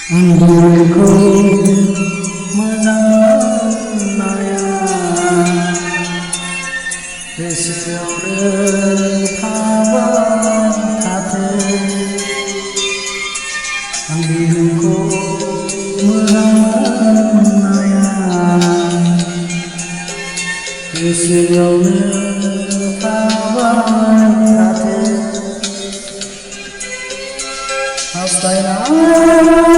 Diriku menaya Resyaure kawan hati Diriku menaya Resyaure kawan hati Astagfirullah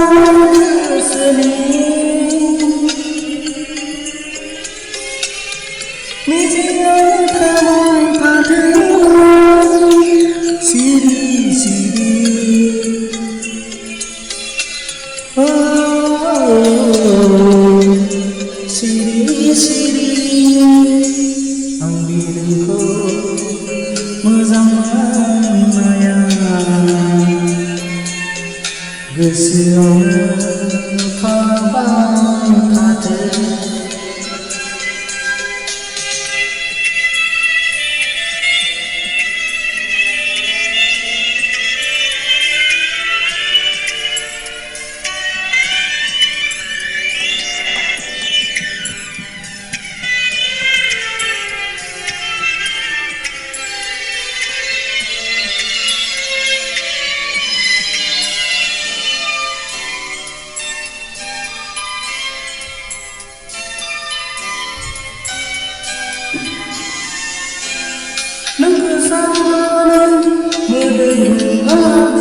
Siri ang bilang ko mazamaya Gesyaure kawan hati Nang kesalahan mendengar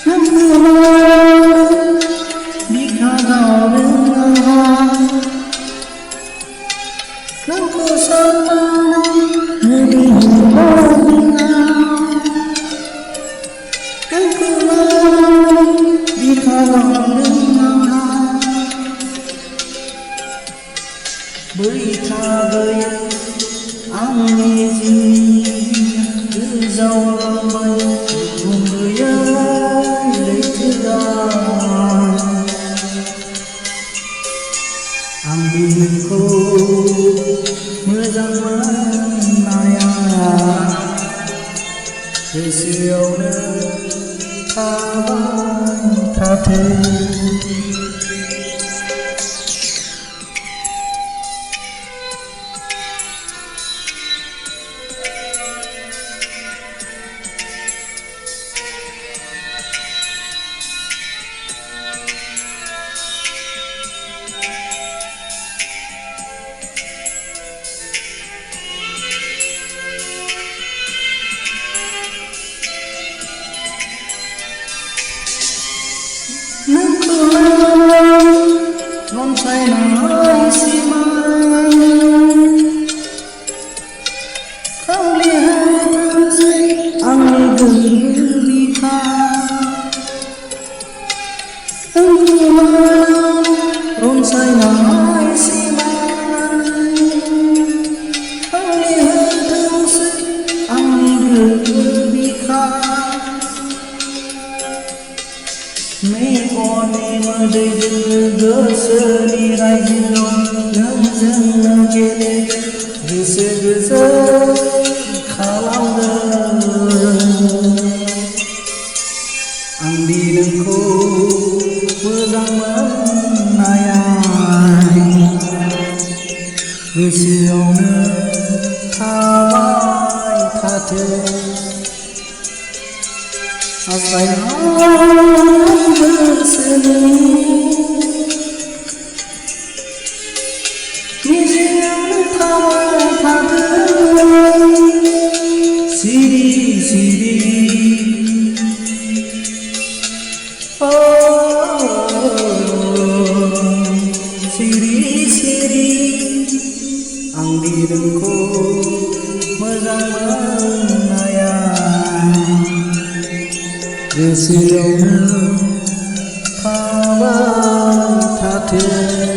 Nang kemarin dikagau dengar Nang kesalahan mendengar Nang kemarin dikagau dengar Berita gaya Angin Gezau lambai Membayai Leiteran Ambilku Menaya Resyaure kawan hati Nang kemarin loncai nang siman Kau lihat angin berbika Nang kemarin loncai nang siman Kau lihat angin berbika Mấy con em ở đây dừng gỡ sơ đi rai dừng nâng dừng nâng trên đây gỡ sơ khá lâu đời Ang đi nâng khô mưa răng mơn ai ai Gỡ siêu nâng tha vai tha thơ Astagfirullah berseni Mizian kawan hati Siri Siri Ang diriku menaya Resyaure kawan hati